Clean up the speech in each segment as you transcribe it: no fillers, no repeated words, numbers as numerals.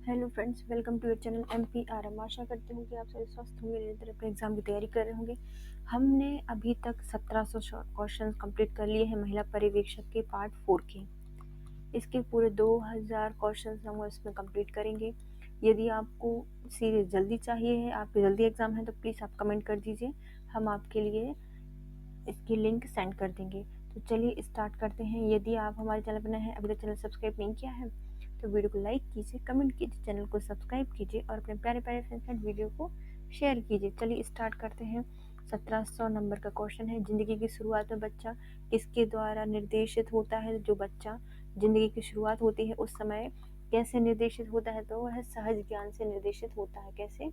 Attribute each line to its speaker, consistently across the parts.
Speaker 1: Hello friends, welcome to your channel MPRM। आशा करती हूँ कि आप सभी स्वस्थ होंगे, निरंतर अपने एग्जाम की तैयारी कर रहे होंगे। हमने अभी तक 1700 क्वेश्चन कंप्लीट कर लिए हैं महिला पर्यवेक्षक के पार्ट 4 के। इसके पूरे 2000 क्वेश्चन हम इसमें कंप्लीट करेंगे। यदि आपको सीरीज जल्दी चाहिए है, आपके जल्दी एग्जाम है, तो प्लीज़ आप कमेंट कर दीजिए, हम आपके लिए इसकी लिंक सेंड कर देंगे। तो चलिए स्टार्ट करते हैं। यदि आप हमारे चैनल पर नए हैं, अभी तक चैनल सब्सक्राइब नहीं किया है, तो वीडियो को लाइक कीजिए, कमेंट कीजिए, चैनल को सब्सक्राइब कीजिए और अपने प्यारे प्यारे फ्रेंड्स के वीडियो को शेयर कीजिए। चलिए स्टार्ट करते हैं। 1700 नंबर का क्वेश्चन है, जिंदगी की शुरुआत में बच्चा किसके द्वारा निर्देशित होता है। जो बच्चा जिंदगी की शुरुआत होती है उस समय कैसे निर्देशित होता है, तो वह सहज ज्ञान से निर्देशित होता है। कैसे?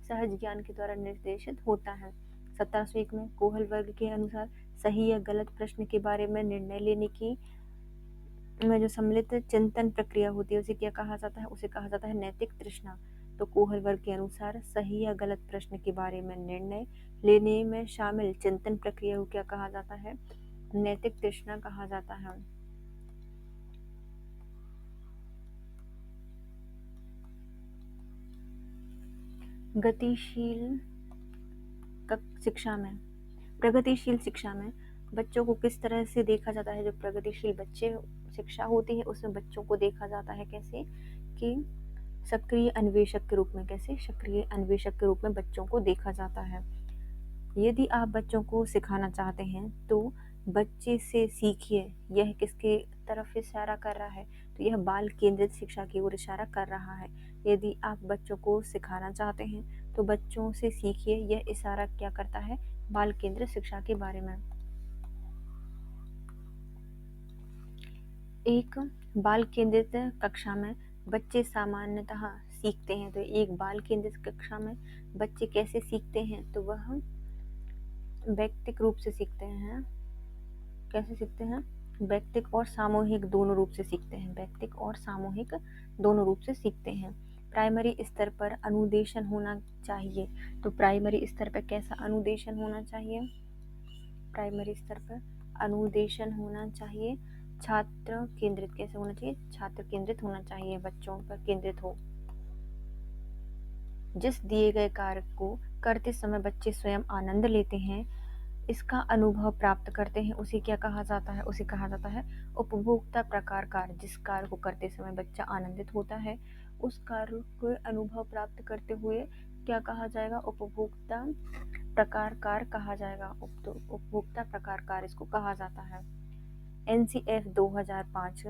Speaker 1: सहज ज्ञान के द्वारा निर्देशित होता है। 1701 में कोहल वर्ग के अनुसार सही या गलत प्रश्न के बारे में निर्णय लेने की में जो सम्मिलित चिंतन प्रक्रिया होती है उसे क्या कहा जाता है? उसे कहा जाता है नैतिक तृष्णा। तो कोहल वर्ग के अनुसार सही या गलत प्रश्न के बारे में निर्णय लेने में शामिल चिंतन प्रक्रिया को क्या कहा जाता है? नैतिक तृष्णा कहा जाता है। गतिशील शिक्षा में प्रगतिशील शिक्षा में बच्चों को किस तरह से देखा जाता है? जो प्रगतिशील बच्चे शिक्षा होती है उसमें बच्चों को देखा जाता है कैसे? कि सक्रिय अन्वेषक के रूप में। कैसे? सक्रिय अन्वेषक के रूप में बच्चों को देखा जाता है। यदि आप बच्चों को सिखाना चाहते हैं तो बच्चे से सीखिए, यह किसके तरफ इशारा कर रहा है? तो यह बाल केंद्रित शिक्षा की ओर इशारा कर रहा है। यदि आप बच्चों को सिखाना चाहते हैं तो बच्चों से सीखिए, यह इशारा क्या करता है? बाल केंद्रित शिक्षा के बारे में। एक बाल केंद्रित कक्षा में बच्चे सामान्यतः सीखते हैं। तो एक बाल केंद्रित कक्षा में बच्चे कैसे सीखते हैं? तो वह व्यक्तिक रूप से सीखते हैं। कैसे सीखते हैं? व्यक्तिक और सामूहिक दोनों रूप से सीखते हैं। व्यक्तिक और सामूहिक दोनों रूप से सीखते हैं। प्राइमरी स्तर पर अनुदेशन होना चाहिए। तो प्राइमरी स्तर पर कैसा अनुदेशन होना चाहिए? प्राइमरी स्तर पर अनुदेशन होना चाहिए छात्र केंद्रित। कैसे होना चाहिए? छात्र केंद्रित होना चाहिए, बच्चों पर केंद्रित हो। जिस दिए गए कार्य को करते समय बच्चे स्वयं आनंद लेते हैं, इसका अनुभव प्राप्त करते हैं, उसे क्या कहा जाता है? उसे कहा जाता है उपभोक्ता प्रकार कार्य। जिस कार्य को करते समय बच्चा आनंदित होता है उस कार्य को अनुभव प्राप्त करते हुए क्या कहा जाएगा? उपभोक्ता प्रकार कार्य कहा जाएगा। उपभोक्ता प्रकार कार्य इसको कहा जाता है। NCF 2005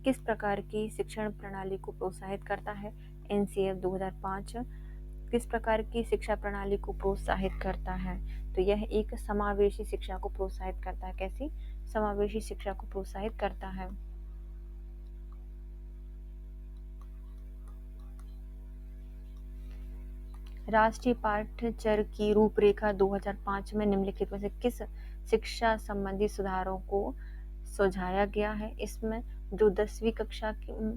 Speaker 1: किस प्रकार की शिक्षण प्रणाली को प्रोत्साहित करता है? NCF 2005 किस प्रकार की शिक्षा प्रणाली को प्रोत्साहित करता है? तो यह एक समावेशी शिक्षा को प्रोत्साहित करता है। कैसी? समावेशी शिक्षा को प्रोत्साहित करता है। राष्ट्रीय पाठ्यचर्या की रूपरेखा 2005 में निम्नलिखित में से किस शिक्षा संबंधी सुधारों को सुझाया गया है? इसमें जो 10वीं कक्षा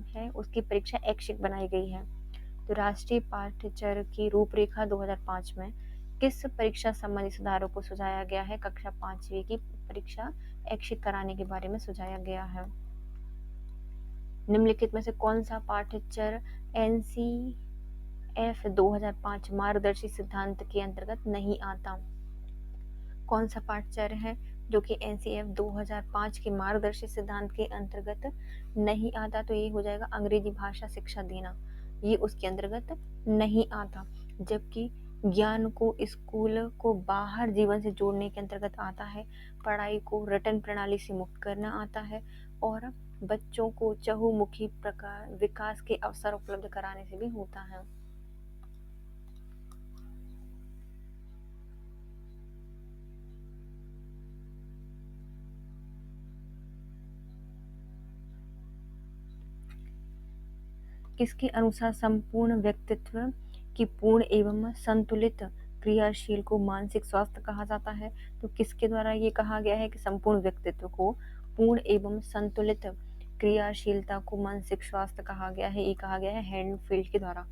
Speaker 1: है उसकी परीक्षा ऐच्छिक बनाई गई है। तो राष्ट्रीय पाठ्यचर्या की रूपरेखा 2005 में किस परीक्षा संबंधी सुधारों को सुझाया गया है? कक्षा 5वीं की परीक्षा ऐच्छिक कराने के बारे में सुझाया गया है। निम्नलिखित में से कौन सा पाठ्यचर्या NCF 2005 मार्गदर्शी सिद्धांत के अंतर्गत नहीं आता? कौन सा पाठ्यचर्या है जो कि NCF 2005 के मार्गदर्शी सिद्धांत के अंतर्गत नहीं आता? तो ये हो जाएगा अंग्रेजी भाषा शिक्षा देना, ये उसके अंतर्गत नहीं आता। जबकि ज्ञान को स्कूल को बाहर जीवन से जोड़ने के अंतर्गत आता है, पढ़ाई को रटन प्रणाली से मुक्त करना आता है और बच्चों को चहुमुखी प्रकार विकास के अवसर उपलब्ध कराने से भी होता है। किसके अनुसार संपूर्ण व्यक्तित्व की पूर्ण एवं संतुलित क्रियाशील को मानसिक स्वास्थ्य कहा जाता है? तो किसके द्वारा ये कहा गया है कि संपूर्ण व्यक्तित्व को पूर्ण एवं संतुलित क्रियाशीलता को मानसिक स्वास्थ्य कहा गया है? ये कहा गया है हेडफील्ड के द्वारा।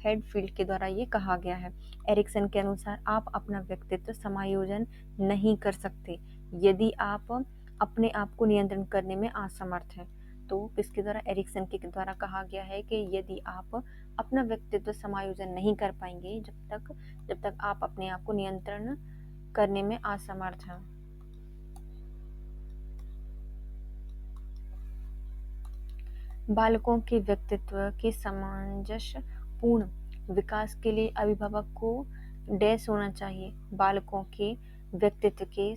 Speaker 1: हेडफील्ड के द्वारा ये कहा गया है। एरिक्सन के अनुसार आप अपना व्यक्तित्व समायोजन नहीं कर सकते यदि आप अपने आप को नियंत्रण करने में असमर्थ हैं। तो किसके द्वारा, एरिक्सन के द्वारा कहा गया है कि यदि आप अपना व्यक्तित्व समायोजन नहीं कर पाएंगे जब तक आप अपने आप को नियंत्रण करने में असमर्थ हैं। बालकों के व्यक्तित्व के सामंजस्यपूर्ण विकास के लिए अभिभावक को डैश होना चाहिए। बालकों के व्यक्तित्व के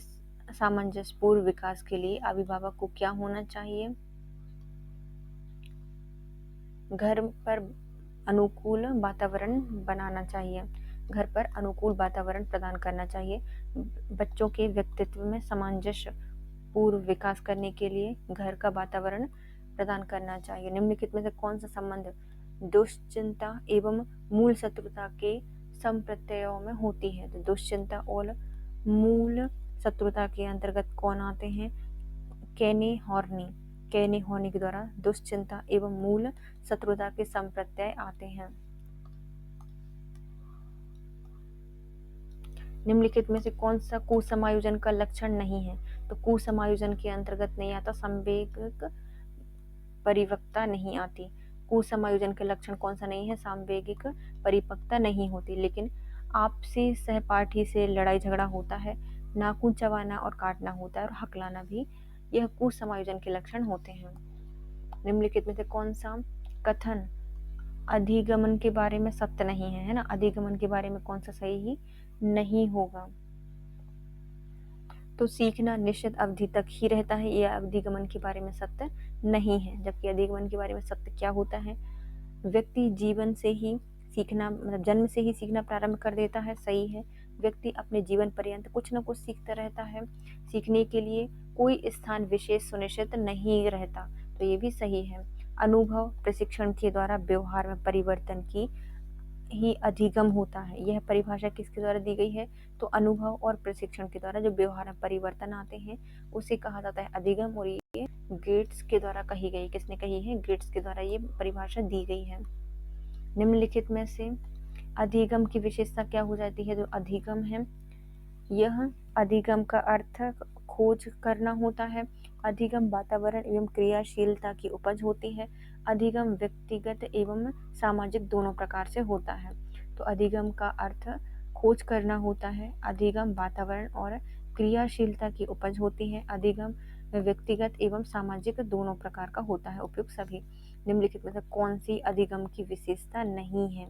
Speaker 1: सामंजस्यपूर्ण विकास के लिए अभिभावक को क्या होना चाहिए? घर पर अनुकूल वातावरण बनाना चाहिए, घर पर अनुकूल वातावरण प्रदान करना चाहिए। बच्चों के व्यक्तित्व में सामंजस्य पूर्व विकास करने के लिए घर का वातावरण प्रदान करना चाहिए। निम्नलिखित में से कौन सा संबंध दुश्चिंता एवं मूल शत्रुता के संप्रत्ययों में होती है? तो दुश्चिंता और मूल शत्रुता के अंतर्गत कौन आते हैं? केने हॉर्नी के द्वारा दुश्चिंता एवं मूल शत्रुता के संप्रत्यय आते हैं। निम्नलिखित में से कौन सा कुसमायोजन का लक्षण नहीं है? तो कुसमायोजन के अंतर्गत नहीं आता, संवेगिक परिपक्वता नहीं आती। कुसमायोजन के लक्षण कौन सा नहीं है? सांवेगिक परिपक्वता नहीं होती। लेकिन आपसे सहपाठी से लड़ाई झगड़ा होता है, नाखून चबाना और काटना होता है और हकलाना भी, यह कुसमायोजन के लक्षण होते हैं। निम्नलिखित में से कौन सा कथन अधिगमन के बारे में सत्य नहीं है ना? अधिगमन के बारे में कौन सा सही नहीं होगा? तो सीखना निश्चित अवधि तक ही रहता है, यह अधिगमन के बारे में सत्य नहीं है। जबकि अधिगमन के बारे में सत्य क्या होता है? व्यक्ति जीवन से ही सीखना, मतलब जन्म से ही सीखना प्रारंभ कर देता है, सही है। व्यक्ति अपने जीवन पर्यंत कुछ न कुछ सीखता रहता है, सीखने के लिए कोई स्थान विशेष सुनिश्चित नहीं रहता, तो ये भी सही है। अनुभव प्रशिक्षण के द्वारा व्यवहार में परिवर्तन की ही अधिगम होता है। यह परिभाषा किसके द्वारा दी गई है? तो अनुभव और प्रशिक्षण के द्वारा जो व्यवहार में परिवर्तन आते हैं उसे कहा जाता है अधिगम, और ये गेट्स के द्वारा कही गई। किसने कही है? गेट्स के द्वारा ये परिभाषा दी गई है। निम्नलिखित में से अधिगम की विशेषता क्या हो जाती है? जो अधिगम है, यह अधिगम का अर्थ खोज करना होता है। अधिगम वातावरण एवं क्रियाशीलता की उपज होती है। अधिगम व्यक्तिगत एवं सामाजिक दोनों प्रकार से होता है। तो अधिगम का अर्थ खोज करना होता है, अधिगम वातावरण और क्रियाशीलता की उपज होती है, अधिगम व्यक्तिगत एवं सामाजिक दोनों प्रकार का होता है। उपयुक्त सभी निम्नलिखित में से कौन सी अधिगम की विशेषता नहीं है?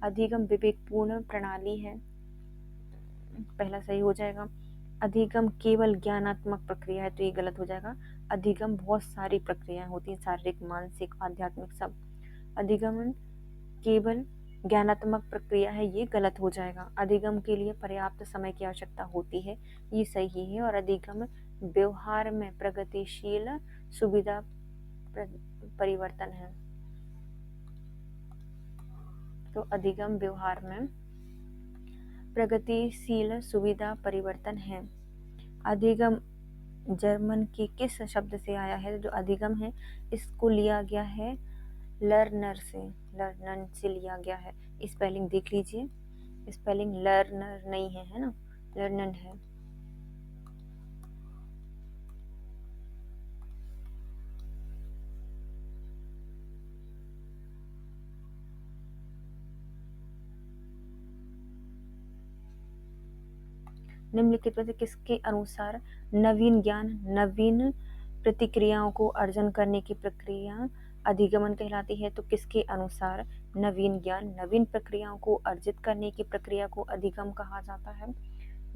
Speaker 1: अधिगम विवेकपूर्ण प्रणाली है, पहला सही हो जाएगा। अधिगम केवल ज्ञानात्मक प्रक्रिया है, तो ये गलत हो जाएगा। अधिगम बहुत सारी प्रक्रियाएं होती हैं, शारीरिक, मानसिक, आध्यात्मिक सब। अधिगम केवल ज्ञानात्मक प्रक्रिया है, ये गलत हो जाएगा। अधिगम के लिए पर्याप्त समय की आवश्यकता होती है, ये सही है। और अधिगम व्यवहार में प्रगतिशील सुविधा परिवर्तन है, तो अधिगम व्यवहार में प्रगतिशील सुविधा परिवर्तन है। अधिगम जर्मन के किस शब्द से आया है? जो अधिगम है इसको लिया गया है लर्नर से लिया गया है। स्पेलिंग देख लीजिए, स्पेलिंग लर्नर नहीं है ना, लर्नन है। निम्नलिखित में से किसके अनुसार नवीन ज्ञान, नवीन प्रतिक्रियाओं को अर्जन करने की प्रक्रिया अधिगमन कहलाती है? तो किसके अनुसार नवीन ज्ञान, नवीन प्रक्रियाओं को अर्जित करने की प्रक्रिया को अधिगम कहा जाता है?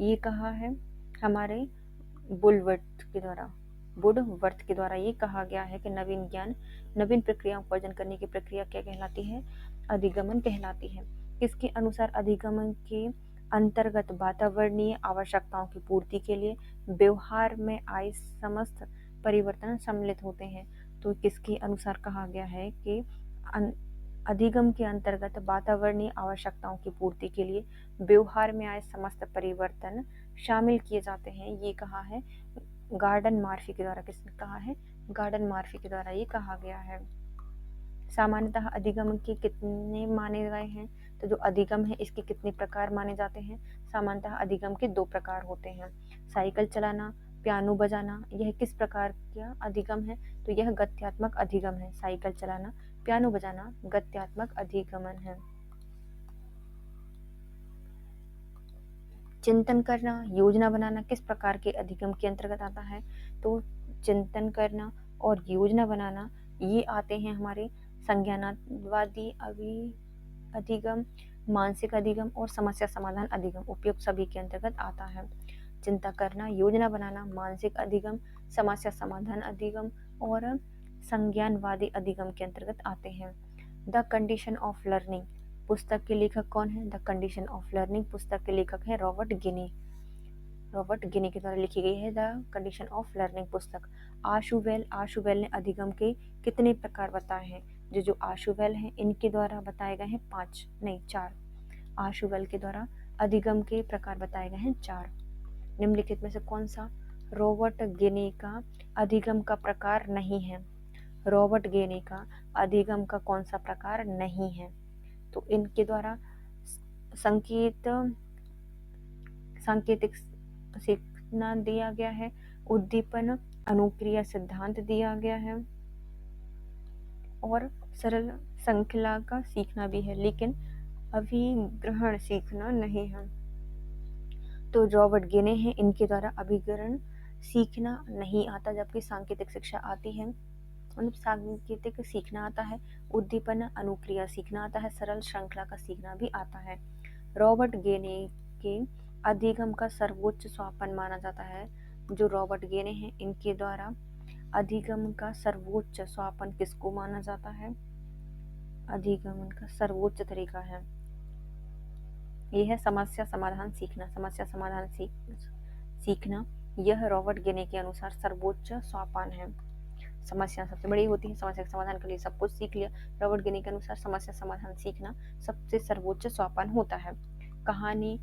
Speaker 1: ये कहा है हमारे वुडवर्थ के द्वारा ये कहा गया है कि नवीन ज्ञान, नवीन प्रक्रियाओं को अर्जन करने की प्रक्रिया क्या कहलाती है? अधिगमन कहलाती है। किसके अनुसार अधिगमन के अंतर्गत वातावरणीय आवश्यकताओं की पूर्ति के लिए व्यवहार में आए समस्त परिवर्तन सम्मिलित होते हैं? तो किसके अनुसार कहा गया है कि अधिगम के अंतर्गत वातावरणीय आवश्यकताओं की पूर्ति के लिए व्यवहार में आए समस्त परिवर्तन शामिल किए जाते हैं? ये कहा है गार्डन मार्फी के द्वारा। किसने कहा है? गार्डन मार्फी के द्वारा ये कहा गया है। सामान्यतः अधिगम के कितने माने गए हैं? तो जो अधिगम है इसके कितने प्रकार माने जाते हैं? सामान्यतः अधिगम के 2 प्रकार होते हैं, साइकिल चलाना पियानो बजाना यह किस प्रकार का अधिगम है? तो यह गत्यात्मक अधिगम है। साइकिल चलाना, पियानो बजाना गत्यात्मक अधिगमन है। चिंतन करना, योजना बनाना किस प्रकार के अधिगम के अंतर्गत आता है? तो चिंतन करना और योजना बनाना ये आते हैं हमारे संज्ञानात्मकवादी अधिगम, मानसिक अधिगम और समस्या समाधान अधिगम, उपयुक्त सभी के अंतर्गत आता है। चिंता करना, योजना बनाना, मानसिक अधिगम, समस्या समाधान अधिगम और संज्ञानवादी अधिगम के अंतर्गत आते हैं। द कंडीशन ऑफ लर्निंग पुस्तक के लेखक कौन है? द कंडीशन ऑफ लर्निंग पुस्तक के लेखक है रॉबर्ट गिनी। रॉबर्ट गिनी के द्वारा लिखी गई है द कंडीशन ऑफ लर्निंग पुस्तक। आशुवेल ने अधिगम के कितने प्रकार बताए हैं? जो आशुवेल हैं इनके द्वारा बताए गए हैं 4। आशुवेल के द्वारा अधिगम के प्रकार बताए गए हैं 4। निम्नलिखित में से कौन सा रॉबर्ट गिनी का अधिगम का प्रकार नहीं है? रॉबर्ट गिनी का अधिगम का कौन सा प्रकार नहीं है? तो इनके द्वारा सांकेतिक सीखना दिया गया है, उद्दीपन अनुक्रिया सिद्धांत दिया गया है और सरल श्रृंखला का सीखना भी है, लेकिन अभिग्रहण सीखना नहीं है। तो रॉबर्ट गिनी है इनके द्वारा अभिग्रहण सीखना नहीं आता, जबकि सांकेतिक शिक्षा आती है, मतलब सांकेतिक सीखना आता है, उद्दीपन अनुक्रिया सीखना आता है, सरल श्रृंखला का सीखना भी आता है। रॉबर्ट गिनी के अधिगम का सर्वोच्च सोपान माना जाता है। जो रॉबर्ट गिनी हैं इनके द्वारा अधिगम का सर्वोच्च सोपान किसको माना जाता है? अधिगमन का सर्वोच्च तरीका है यह है समस्या समाधान सीखना। समस्या समाधान सीखना यह रॉबर्ट गिनी के अनुसार सर्वोच्च सोपान है। समस्या सबसे बड़ी होती है, समस्या के समाधान के लिए सब कुछ सीख लिया। रॉबर्ट गिनी के अनुसार समस्या समाधान सीखना सबसे सर्वोच्च सोपान होता है। कहानी,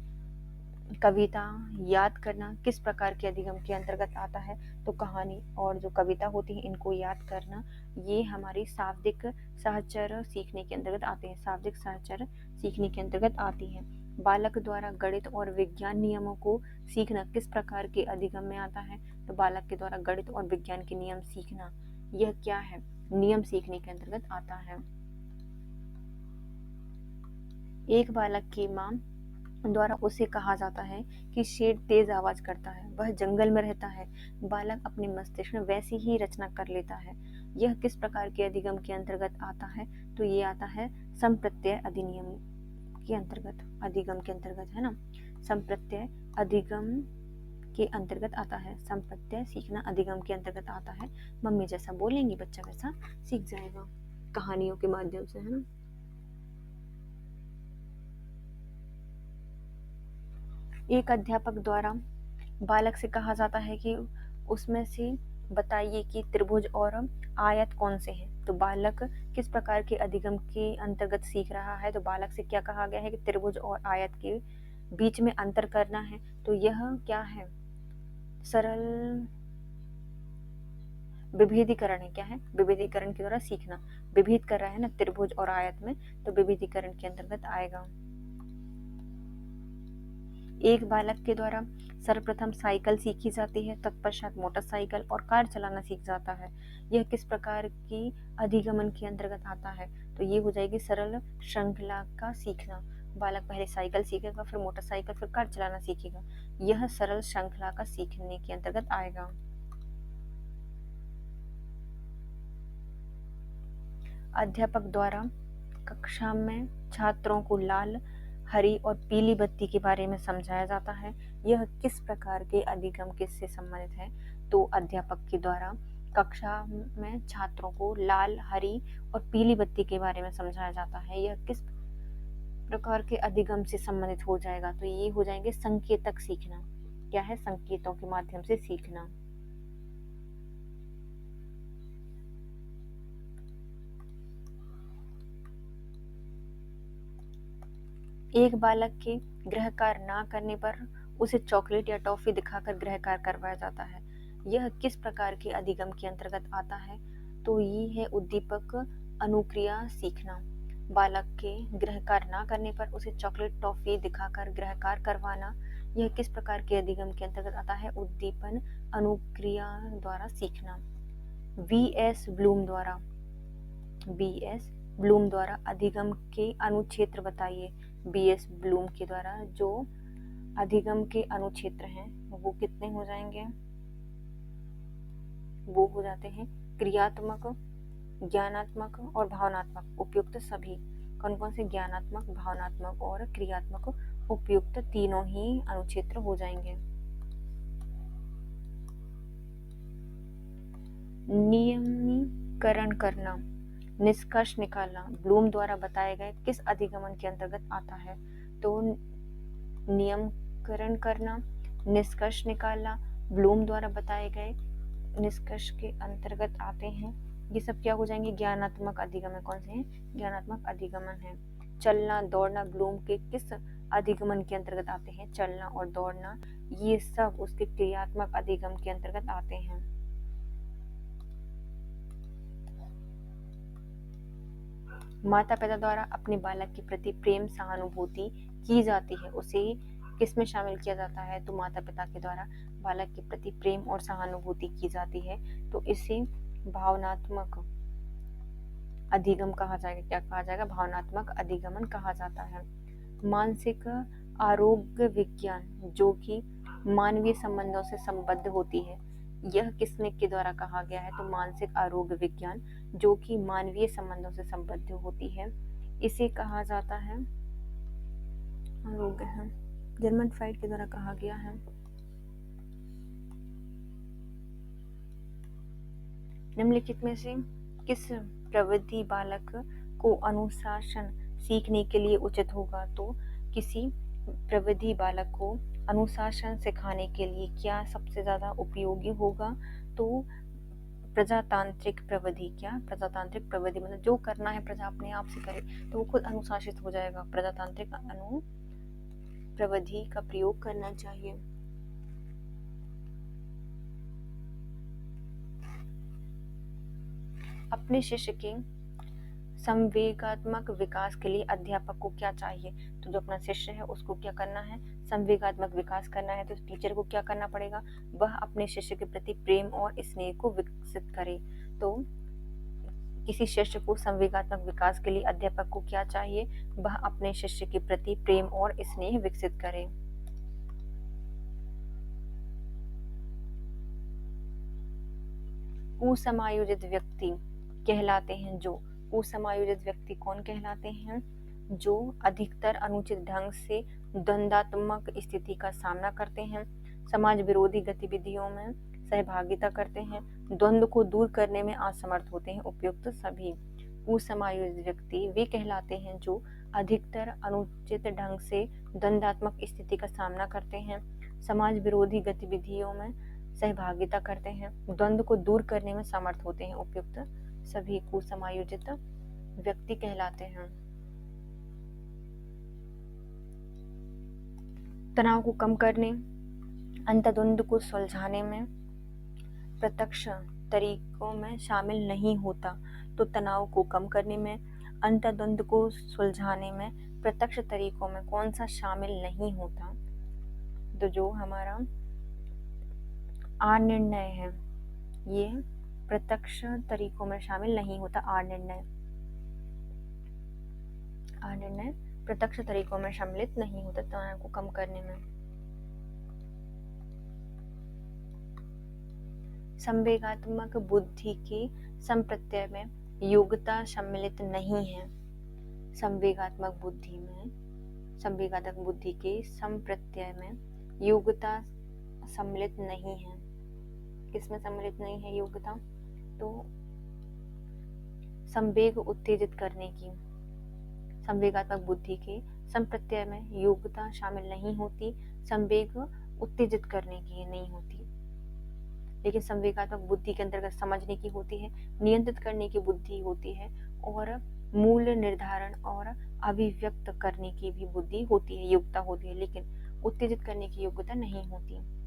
Speaker 1: कविता याद करना किस प्रकार के अधिगम के अंतर्गत आता है? तो कहानी और जो कविता होती है इनको याद करना ये हमारी शाब्दिक सहचर सीखने के अंतर्गत आते हैं। शाब्दिक सहचर सीखने के अंतर्गत आती है। बालक द्वारा गणित और विज्ञान नियमों को सीखना किस प्रकार के अधिगम में आता है? तो बालक के द्वारा गणित और विज्ञान के नियम सीखना यह क्या है? नियम सीखने के अंतर्गत आता है। एक बालक की मां द्वारा उसे कहा जाता है कि शेर तेज आवाज करता है, वह जंगल में रहता है। बालक अपने मस्तिष्क में वैसी ही रचना कर लेता है। यह किस प्रकार के अधिगम के अंतर्गत आता है? तो ये आता है संप्रत्यय अधिनियम के अंतर्गत, अधिगम के अंतर्गत है ना। संप्रत्यय अधिगम के अंतर्गत आता है। संप्रत्यय सीखना अधिगम के अंतर्गत आता है। मम्मी जैसा बोलेंगी बच्चा वैसा सीख जाएगा, कहानियों के माध्यम से, है ना। एक अध्यापक द्वारा बालक से कहा जाता है कि उसमें से बताइए कि त्रिभुज और आयत कौन से हैं। तो बालक किस प्रकार के अधिगम के अंतर्गत सीख रहा है? तो बालक से क्या कहा गया है कि त्रिभुज और आयत के बीच में अंतर करना है। तो यह क्या है? सरल विभेदीकरण है। क्या है? विभेदीकरण के द्वारा सीखना। विभेद कर रहा है ना त्रिभुज और आयत में, तो विभेदीकरण के अंतर्गत आएगा। एक बालक के द्वारा सर्वप्रथम साइकिल सीखी जाती है, तत्पश्चात मोटरसाइकिल और कार चलाना सीख जाता है। यह किस प्रकार की अधिगमन के अंतर्गत आता है? तो ये हो जाएगी सरल श्रृंखला का सीखना। बालक पहले साइकिल सीखेगा, फिर मोटरसाइकिल, फिर कार चलाना सीखेगा। यह सरल श्रृंखला का सीखने के अंतर्गत आएगा। अध्यापक द्वारा कक्षा में छात्रों को लाल, हरी और पीली बत्ती के बारे में समझाया जाता है। यह किस प्रकार के अधिगम किससे संबंधित है? तो अध्यापक के द्वारा कक्षा में छात्रों को लाल, हरी और पीली बत्ती के बारे में समझाया जाता है। यह किस प्रकार के अधिगम से संबंधित हो जाएगा? तो ये हो जाएंगे संकेतक सीखना। क्या है? संकेतों के माध्यम से सीखना। एक बालक के गृह कार्य ना करने पर उसे चॉकलेट या टॉफी दिखाकर गृह कार्य करवाया जाता है। यह किस प्रकार के अधिगम के अंतर्गत आता है? तो ये है उद्दीपक अनुक्रिया सीखना। बालक के गृह कार्य ना करने पर उसे चॉकलेट टॉफी दिखाकर गृह कार्य करवाना, यह किस प्रकार के अधिगम के अंतर्गत आता है? उद्दीपन अनुक्रिया द्वारा सीखना। वी.एस. ब्लूम द्वारा अधिगम के अनुक्षेत्र बताइए। बी.एस. ब्लूम के द्वारा जो अधिगम के अनुक्षेत्र हैं वो कितने हो जाएंगे? वो हो जाते हैं क्रियात्मक, ज्ञानात्मक और भावनात्मक उपयुक्त सभी। कौन कौन से? ज्ञानात्मक, भावनात्मक और क्रियात्मक उपयुक्त तीनों ही अनुक्षेत्र हो जाएंगे। नियमीकरण करना, निष्कर्ष निकालना ब्लूम द्वारा बताए गए किस अधिगमन के अंतर्गत आता है? तो नियमकरण करना, निष्कर्ष निकालना ब्लूम द्वारा बताए गए निष्कर्ष के अंतर्गत आते हैं। ये सब क्या हो जाएंगे? ज्ञानात्मक अधिगमन। कौन से हैं? ज्ञानात्मक अधिगमन है। चलना, दौड़ना ब्लूम के किस अधिगमन के अंतर्गत आते हैं? चलना और दौड़ना ये सब उसके क्रियात्मक अधिगम के अंतर्गत आते हैं। माता पिता द्वारा अपने बालक के प्रति प्रेम सहानुभूति की जाती है, उसे किस में शामिल किया जाता है? तो माता पिता के द्वारा बालक के प्रति प्रेम और सहानुभूति की जाती है, तो इसे भावनात्मक अधिगम कहा जाएगा। क्या कहा जाएगा? भावनात्मक अधिगमन कहा जाता है। मानसिक आरोग्य विज्ञान जो कि मानवीय संबंधों से संबद्ध होती है, यह किसने के द्वारा कहा गया है? तो मानसिक आरोग्य विज्ञान जो कि मानवीय संबंधों से संबद्ध होती है, इसे कहा जाता है आरोग्य है। जर्मन फ्राइड के द्वारा कहा गया है। निम्नलिखित में से किस प्रवृत्ति बालक को अनुशासन सीखने के लिए उचित होगा? तो किसी प्रवृत्ति बालक को अनुशासन सिखाने के लिए क्या सबसे ज्यादा उपयोगी होगा? तो प्रजातांत्रिक प्रविधि। क्या? प्रजातांत्रिक प्रविधि मतलब जो करना है प्रजा अपने आप से करे तो वो खुद अनुशासित हो जाएगा। प्रजातांत्रिक प्रविधि का प्रयोग करना चाहिए। अपने शिष्य के संवेगात्मक विकास के लिए अध्यापक को क्या चाहिए? तो जो अपना शिष्य है उसको क्या करना है? संवेगात्मक विकास करना है। तो टीचर को क्या करना पड़ेगा? वह अपने शिष्य के प्रति प्रेम और स्नेह को विकसित करे। तो किसी शिष्य को संवेगात्मक विकास के लिए अध्यापक को क्या चाहिए? वह अपने शिष्य के प्रति प्रेम और स्नेह विकसित करे। कुसमायोजित व्यक्ति कहलाते हैं जो। कुसमायोजित व्यक्ति कौन कहलाते हैं? जो अधिकतर अनुचित ढंग से द्वंद्वात्मक स्थिति का सामना करते हैं, समाज विरोधी गतिविधियों में सहभागिता करते हैं, द्वंद्व को दूर करने में असमर्थ होते हैं उपयुक्त सभी। कुसमायोजित व्यक्ति वे कहलाते हैं जो अधिकतर अनुचित ढंग से द्वंद्वात्मक स्थिति का सामना करते हैं, समाज विरोधी गतिविधियों में सहभागिता करते हैं, द्वंद्व को दूर करने में समर्थ होते हैं उपयुक्त सभी कुसमायोजित व्यक्ति कहलाते हैं। तनाव को कम करने, अंतर्द्वंद को सुलझाने में प्रत्यक्ष तरीकों में शामिल नहीं होता। तो तनाव को कम करने में, अंतर्द्वंद को सुलझाने में प्रत्यक्ष तरीकों में कौन सा शामिल नहीं होता? तो जो हमारा आर निर्णय है ये प्रत्यक्ष तरीकों में शामिल नहीं होता। आर निर्णय प्रत्यक्ष तरीकों में सम्मिलित नहीं होता तनाव को कम करने में। संवेगात्मक बुद्धि के संप्रत्यय में योग्यता सम्मिलित नहीं है। संवेगात्मक बुद्धि के संप्रत्यय में योग्यता सम्मिलित नहीं है। किसमें सम्मिलित नहीं है योग्यता? तो संवेग उत्तेजित करने की। संवेगात्मक बुद्धि के संप्रत्यय में योग्यता शामिल नहीं होती, संवेग उत्तेजित करने की नहीं होती। लेकिन संवेगात्मक बुद्धि के अंतर्गत समझने की होती है, नियंत्रित करने की बुद्धि होती है और मूल्य निर्धारण और अभिव्यक्त करने की भी बुद्धि होती है, योग्यता होती है, लेकिन उत्तेजित करने की योग्यता नहीं होती।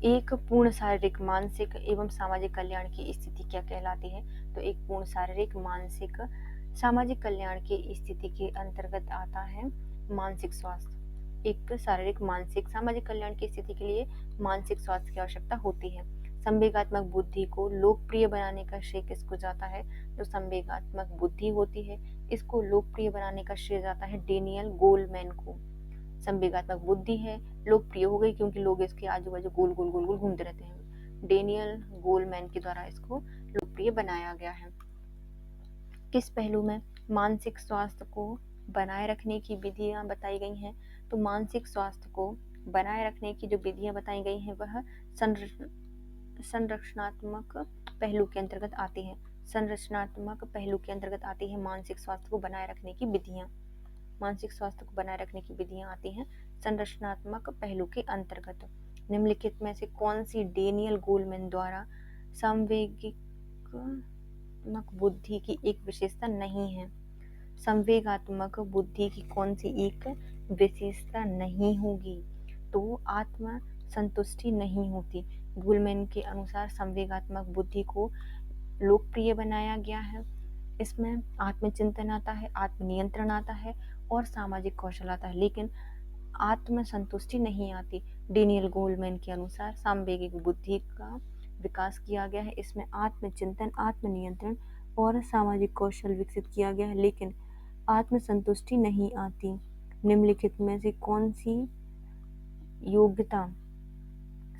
Speaker 1: एक पूर्ण शारीरिक, मानसिक एवं सामाजिक कल्याण की स्थिति क्या कहलाती है? तो एक पूर्ण शारीरिक, मानसिक, सामाजिक कल्याण की स्थिति के अंतर्गत आता है मानसिक स्वास्थ्य। एक शारीरिक, मानसिक, सामाजिक कल्याण की स्थिति के लिए मानसिक स्वास्थ्य की आवश्यकता होती है। संवेगात्मक बुद्धि को लोकप्रिय बनाने का श्रेय किसको जाता है? जो संवेगात्मक बुद्धि होती है, इसको लोकप्रिय बनाने का श्रेय जाता है डेनियल गोलमैन को। संवेगात्मक बुद्धि है, लोकप्रिय हो गई क्योंकि लोग इसके आजू बाजू गोल गोल गोल गोल घूमते रहते हैं। डेनियल गोलमैन के द्वारा इसको लोकप्रिय बनाया गया है। किस पहलू में मानसिक स्वास्थ्य को बनाए रखने की विधियां बताई गई हैं? तो मानसिक स्वास्थ्य को बनाए रखने की जो विधियां बताई गई हैं वह संरचनात्मक पहलू के अंतर्गत आती है। संरचनात्मक पहलू के अंतर्गत आती है मानसिक स्वास्थ्य को बनाए रखने की विधियां। मानसिक स्वास्थ्य को बनाए रखने की विधियां आती हैं संरचनात्मक पहलू के अंतर्गत। निम्नलिखित में से कौन सी डेनियल गोलमैन द्वारा संवेगात्मक बुद्धि की एक विशेषता नहीं है? संवेगात्मक बुद्धि की कौन सी एक विशेषता नहीं होगी? तो आत्म संतुष्टि नहीं होती। गोलमैन के अनुसार संवेगात्मक बुद्धि को लोकप्रिय बनाया गया है। इसमें आत्मचिंतन आता है, आत्मनियंत्रण आता है और सामाजिक कौशल आता है, लेकिन आत्म संतुष्टि नहीं आती। डेनियल गोलमैन के अनुसार सामवेगिक बुद्धि का विकास किया गया है। इसमें आत्मचिंतन, आत्मनियंत्रण और सामाजिक कौशल विकसित किया गया है, लेकिन आत्म संतुष्टि नहीं आती। निम्नलिखित में से कौन सी योग्यता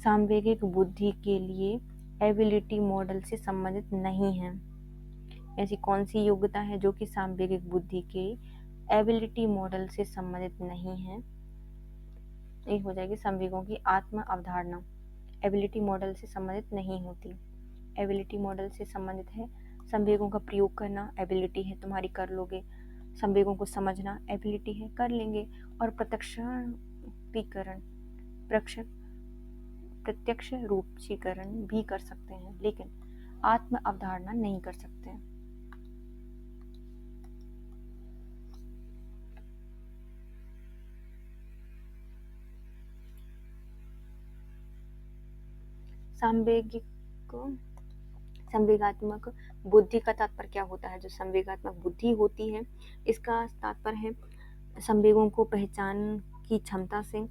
Speaker 1: सामवेगिक बुद्धि के लिए एबिलिटी मॉडल से संबंधित नहीं है? ऐसी कौन सी योग्यता है जो कि सामवेगिक बुद्धि के एबिलिटी मॉडल से संबंधित नहीं है? एक हो जाएगी संवेगों की आत्म अवधारणा, एबिलिटी मॉडल से संबंधित नहीं होती। एबिलिटी मॉडल से संबंधित है संवेगों का प्रयोग करना, एबिलिटी है तुम्हारी, कर लोगे। संवेगों को समझना एबिलिटी है, कर लेंगे। और प्रत्यक्ष रूपीकरण भी कर सकते हैं, लेकिन आत्म अवधारणा नहीं कर सकते। संवेगात्मक बुद्धि का तात्पर्य क्या होता है? जो संवेगात्मक बुद्धि होती है इसका तात्पर्य है संवेगों को पहचान की क्षमता से,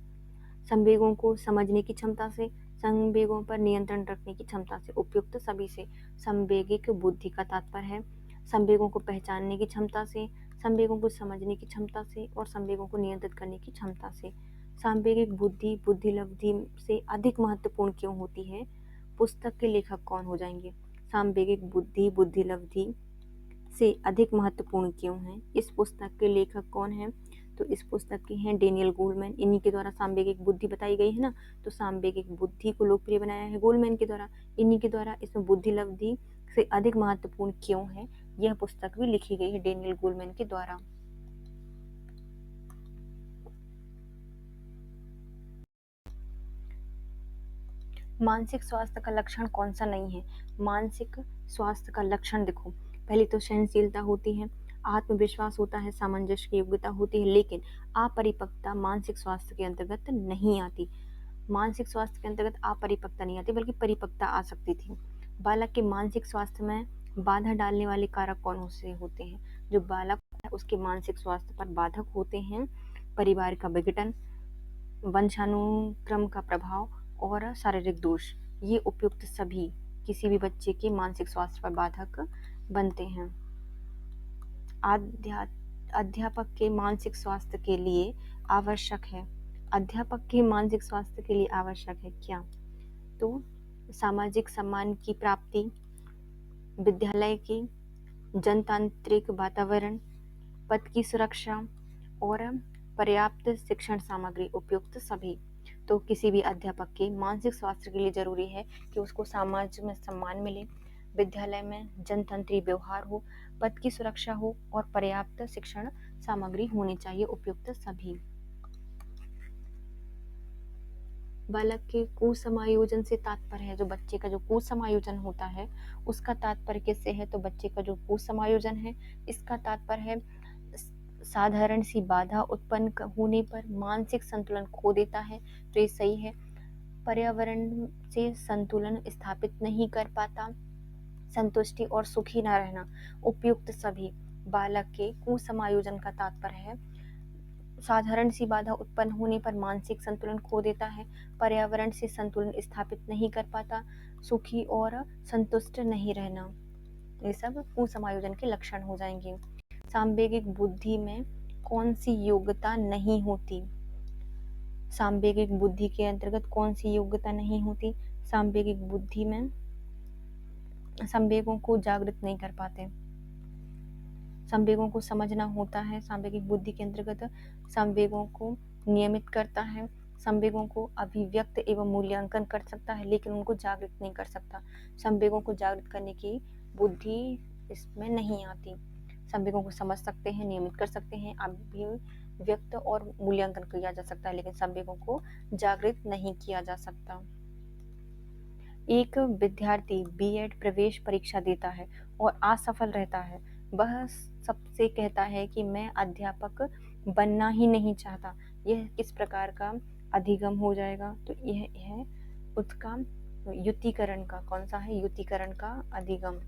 Speaker 1: संवेगों को समझने की क्षमता से, संवेगों पर नियंत्रण रखने की क्षमता से। उपयुक्त सभी से। संवेगिक बुद्धि का तात्पर्य है संवेगों को पहचानने की क्षमता से, संवेगों को समझने की क्षमता से और संवेगों को नियंत्रित करने की क्षमता से। सांवेगिक बुद्धि बुद्धिलब्धि से अधिक महत्वपूर्ण क्यों होती है? पुस्तक के लेखक कौन हो जाएंगे? सांवेगिक बुद्धि बुद्धिलब्धि से अधिक महत्वपूर्ण क्यों है? इस पुस्तक के लेखक कौन है? तो इस पुस्तक के हैं डेनियल गोलमैन। इन्हीं के द्वारा सांवेगिक बुद्धि बताई गई है ना, तो सांवेगिक बुद्धि को लोकप्रिय बनाया है गोलमैन के द्वारा। इन्हीं के द्वारा इसमें बुद्धिलब्धि से अधिक महत्वपूर्ण क्यों है यह पुस्तक भी लिखी गई है डेनियल गोलमैन के द्वारा। मानसिक स्वास्थ्य का लक्षण कौन सा नहीं है? मानसिक स्वास्थ्य का लक्षण देखो, पहले तो सहनशीलता होती है, आत्मविश्वास होता है, सामंजस्य की योग्यता होती है, लेकिन अपरिपक्वता मानसिक स्वास्थ्य के अंतर्गत नहीं आती। मानसिक स्वास्थ्य के अंतर्गत अपरिपक्वता नहीं आती, बल्कि परिपक्वता आ सकती थी। बालक के मानसिक स्वास्थ्य में बाधा डालने वाले कारक कौन से होते हैं? जो बालक है उसके मानसिक स्वास्थ्य पर बाधक होते हैं परिवार का विघटन, वंशानुक्रम का प्रभाव और शारीरिक दोष। ये उपयुक्त सभी किसी भी बच्चे के मानसिक स्वास्थ्य पर बाधक बनते हैं। अध्यापक के मानसिक स्वास्थ्य के लिए आवश्यक है। अध्यापक के मानसिक स्वास्थ्य के लिए आवश्यक है क्या? तो सामाजिक सम्मान की प्राप्ति, विद्यालय की जनतांत्रिक वातावरण, पद की सुरक्षा और पर्याप्त शिक्षण सामग्री। उपयुक्त सभी। तो किसी भी अध्यापक के मानसिक स्वास्थ्य के लिए जरूरी है कि उसको समाज में सम्मान मिले, विद्यालय में जनतंत्री व्यवहार हो, पद की सुरक्षा हो और पर्याप्त शिक्षण सामग्री होनी चाहिए। उपयुक्त सभी। बालक के कुसमायोजन से तात्पर्य है, जो बच्चे का जो कुसमायोजन होता है उसका तात्पर्य किससे है? तो बच्चे का जो कुसमायोजन है इसका तात्पर्य है साधारण सी बाधा उत्पन्न होने पर मानसिक संतुलन खो देता है, तो ये सही है। पर्यावरण से संतुलन स्थापित नहीं कर पाता, संतुष्टि और सुखी न रहना। उपयुक्त सभी। बालक के कुसमायोजन का तात्पर्य है साधारण सी बाधा उत्पन्न होने पर मानसिक संतुलन खो देता है, पर्यावरण से संतुलन स्थापित नहीं कर पाता, सुखी और संतुष्ट नहीं रहना। ये सब कुसमायोजन के लक्षण हो जाएंगे। सांवेगिक बुद्धि में कौन सी योग्यता नहीं होती? सांवेगिक बुद्धि के अंतर्गत कौन सी योग्यता नहीं होती? सांवेगिक बुद्धि में संवेगों को जागृत नहीं कर पाते, संवेगों को समझना होता है। सांवेगिक बुद्धि के अंतर्गत संवेगों को नियमित करता है, संवेगों को अभिव्यक्त एवं मूल्यांकन कर सकता है, लेकिन उनको जागृत नहीं कर सकता। संवेगों को जागृत करने की बुद्धि इसमें नहीं आती। संवेगों को समझ सकते हैं, नियमित कर सकते हैं, अभिव्यक्त और मूल्यांकन किया जा सकता है, लेकिन संवेगों को जागृत नहीं किया जा सकता। एक विद्यार्थी बीएड प्रवेश परीक्षा देता है और असफल रहता है। वह सबसे कहता है कि मैं अध्यापक बनना ही नहीं चाहता। यह किस प्रकार का अधिगम हो जाएगा? तो यह है उसका युक्तिकरण का। कौन सा है? युक्तिकरण का अधिगम।